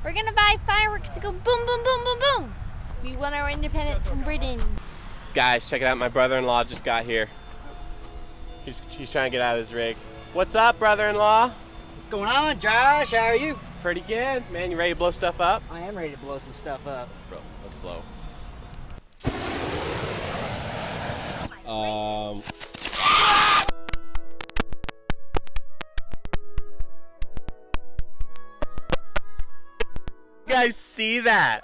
We're gonna buy fireworks to go boom, boom, boom, boom, boom. We won our independence from Britain. Guys, check it out. My brother-in-law just got here. He's trying to get out of his rig. What's up, brother-in-law? What's going on, Josh? How are you? Pretty good. Man, you ready to blow stuff up? I am ready to blow some stuff up. Bro, let's blow. You guys see that?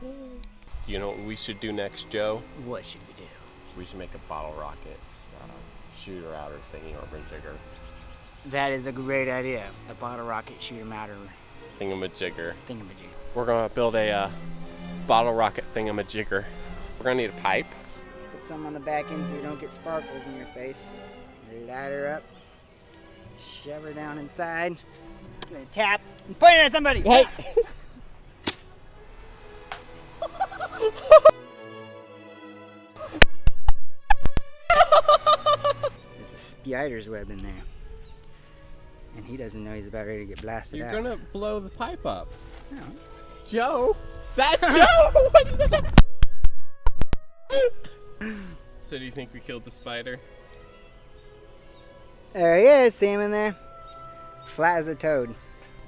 Do you know what we should do next, Joe? What should we do? We should make a bottle rockets, shooter outer thingy or jigger. That is a great idea. A bottle rocket shooter matter Thingamajigger. thingamajig. We're gonna build a bottle rocket thingamajigger. We're gonna need a pipe. Let's put some on the back end so you don't get sparkles in your face. Light her up. Shove her down inside. Then tap and point it at somebody. Hey! There's a spider's web in there. And he doesn't know he's about ready to get blasted You're out. gonna blow the pipe up. No. Joe! That Joe! What is that? So do you think we killed the spider? There he is, see him in there? Flat as a toad.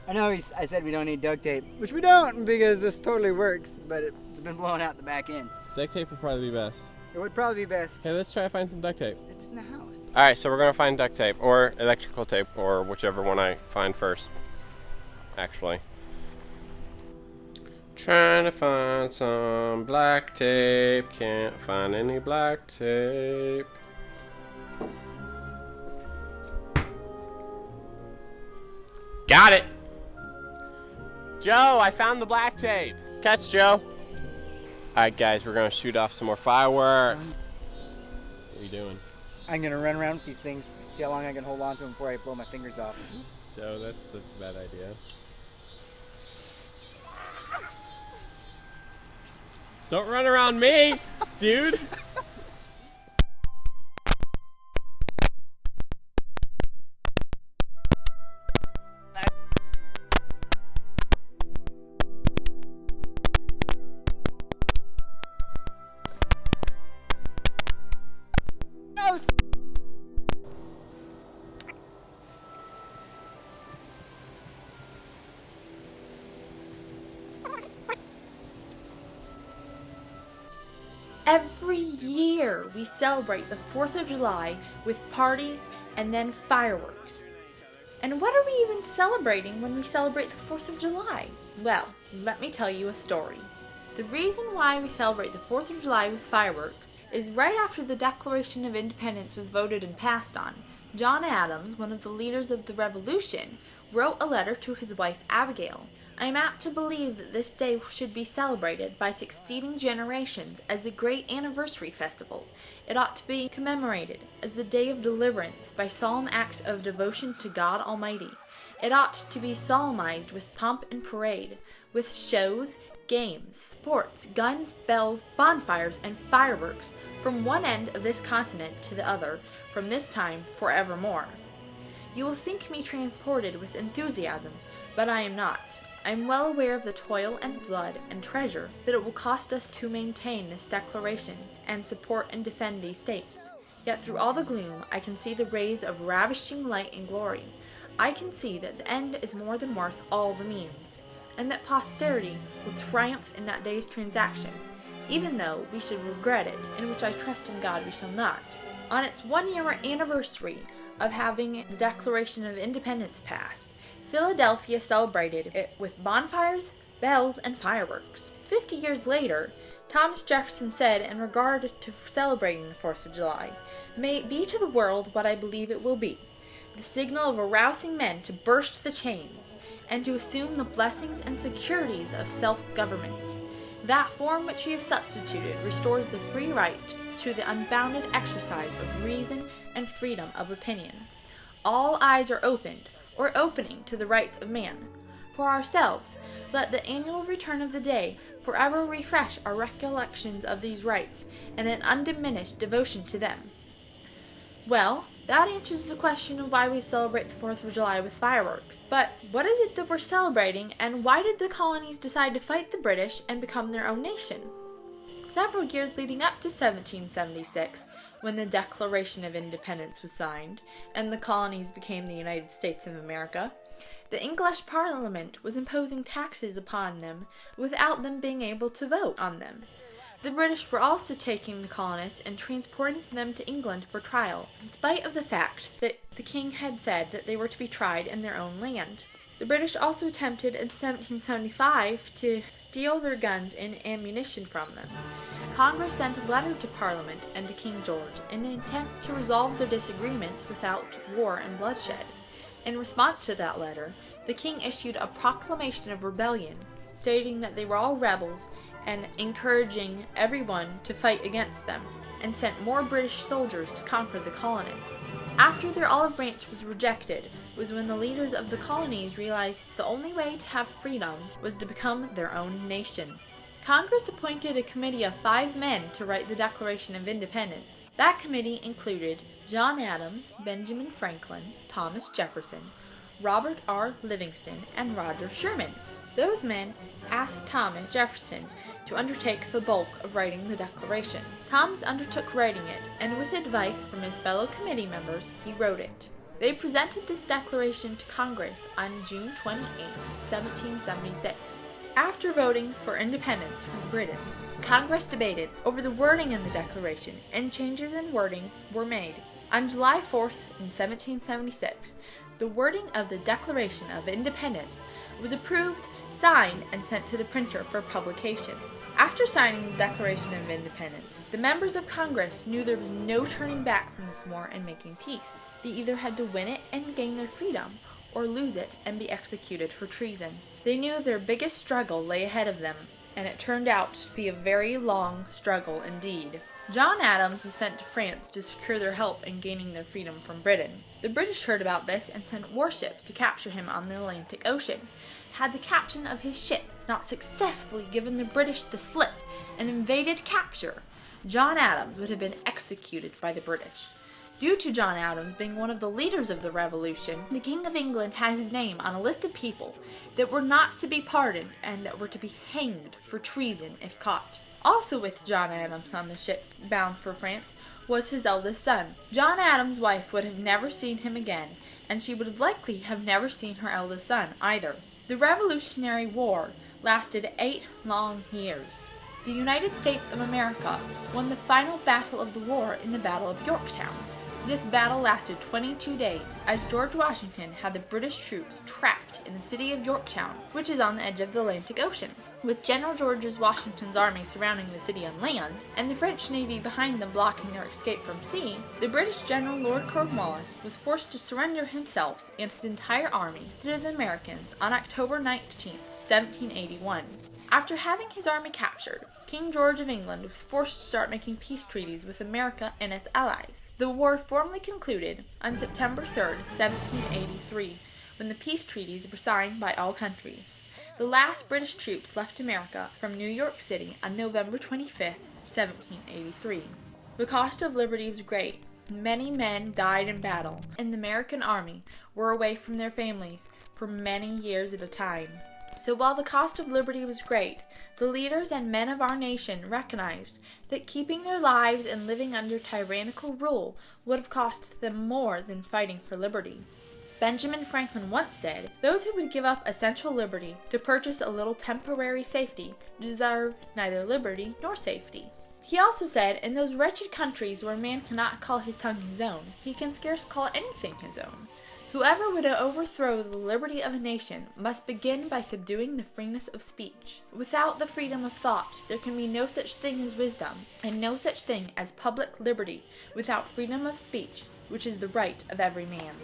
I know I said we don't need duct tape, which we don't because this totally works, but it's been blowing out the back end. Duct tape would probably be best. It would probably be best. Hey, let's try to find some duct tape. It's in the house. Alright, so we're gonna find duct tape or electrical tape or whichever one I find first. Actually. Trying to find some black tape. Can't find any black tape. Got it! Joe, I found the black tape. Catch, Joe. Alright, guys, we're gonna shoot off some more fireworks. What are you doing? I'm gonna run around with these things, see how long I can hold on to them before I blow my fingers off. So that's such a bad idea. Don't run around me, dude. Every year we celebrate the 4th of July with parties and then fireworks. And what are we even celebrating when we celebrate the 4th of July? Well, let me tell you a story. The reason why we celebrate the 4th of July with fireworks is right after the Declaration of Independence was voted and passed on, John Adams, one of the leaders of the Revolution, wrote a letter to his wife Abigail. I am apt to believe that this day should be celebrated by succeeding generations as the great anniversary festival. It ought to be commemorated as the day of deliverance by solemn acts of devotion to God Almighty. It ought to be solemnized with pomp and parade, with shows, games, sports, guns, bells, bonfires, and fireworks from one end of this continent to the other, from this time forevermore. You will think me transported with enthusiasm, but I am not. I am well aware of the toil and blood and treasure that it will cost us to maintain this declaration and support and defend these states. Yet through all the gloom I can see the rays of ravishing light and glory. I can see that the end is more than worth all the means, and that posterity will triumph in that day's transaction, even though we should regret it, in which I trust in God we shall not. On its 1-year anniversary of having the Declaration of Independence passed, Philadelphia celebrated it with bonfires, bells, and fireworks. 50 years later, Thomas Jefferson said in regard to celebrating the 4th of July, "May it be to the world what I believe it will be, the signal of arousing men to burst the chains, and to assume the blessings and securities of self-government. That form which we have substituted restores the free right to the unbounded exercise of reason and freedom of opinion. All eyes are opened, or opening, to the rights of man. For ourselves, let the annual return of the day forever refresh our recollections of these rights and an undiminished devotion to them." Well, That answers the question of why we celebrate the 4th of July with fireworks. But what is it that we're celebrating, and why did the colonies decide to fight the British and become their own nation? Several years leading up to 1776, when the Declaration of Independence was signed, and the colonies became the United States of America, the English Parliament was imposing taxes upon them without them being able to vote on them. The British were also taking the colonists and transporting them to England for trial, in spite of the fact that the king had said that they were to be tried in their own land. The British also attempted in 1775 to steal their guns and ammunition from them. Congress sent a letter to Parliament and to King George in an attempt to resolve their disagreements without war and bloodshed. In response to that letter, the king issued a proclamation of rebellion, stating that they were all rebels and encouraging everyone to fight against them, and sent more British soldiers to conquer the colonists. After their olive branch was rejected was when the leaders of the colonies realized the only way to have freedom was to become their own nation. Congress appointed a committee of 5 men to write the Declaration of Independence. That committee included John Adams, Benjamin Franklin, Thomas Jefferson, Robert R. Livingston, and Roger Sherman. Those men asked Thomas Jefferson to undertake the bulk of writing the Declaration. Thomas undertook writing it, and with advice from his fellow committee members, he wrote it. They presented this declaration to Congress on June 28, 1776. After voting for independence from Britain, Congress debated over the wording in the Declaration, and changes in wording were made. On July 4th, in 1776, the wording of the Declaration of Independence was approved, signed, and sent to the printer for publication. After signing the Declaration of Independence, the members of Congress knew there was no turning back from this war and making peace. They either had to win it and gain their freedom, or lose it and be executed for treason. They knew their biggest struggle lay ahead of them, and it turned out to be a very long struggle indeed. John Adams was sent to France to secure their help in gaining their freedom from Britain. The British heard about this and sent warships to capture him on the Atlantic Ocean. Had the captain of his ship not successfully given the British the slip and invaded capture, John Adams would have been executed by the British. Due to John Adams being one of the leaders of the Revolution, the King of England had his name on a list of people that were not to be pardoned and that were to be hanged for treason if caught. Also with John Adams on the ship bound for France was his eldest son. John Adams' wife would have never seen him again, and she would likely have never seen her eldest son either. The Revolutionary War lasted 8 long years. The United States of America won the final battle of the war in the Battle of Yorktown. This battle lasted 22 days, as George Washington had the British troops trapped in the city of Yorktown, which is on the edge of the Atlantic Ocean. With General George Washington's army surrounding the city on land, and the French navy behind them blocking their escape from sea, the British General Lord Cornwallis was forced to surrender himself and his entire army to the Americans on October 19, 1781. After having his army captured, King George of England was forced to start making peace treaties with America and its allies. The war formally concluded on September 3, 1783, when the peace treaties were signed by all countries. The last British troops left America from New York City on November 25, 1783. The cost of liberty was great. Many men died in battle, and the American army were away from their families for many years at a time. So while the cost of liberty was great, the leaders and men of our nation recognized that keeping their lives and living under tyrannical rule would have cost them more than fighting for liberty. Benjamin Franklin once said, "Those who would give up essential liberty to purchase a little temporary safety deserve neither liberty nor safety." He also said, "In those wretched countries where man cannot call his tongue his own, he can scarce call anything his own. Whoever would overthrow the liberty of a nation must begin by subduing the freeness of speech. Without the freedom of thought, there can be no such thing as wisdom, and no such thing as public liberty without freedom of speech, which is the right of every man."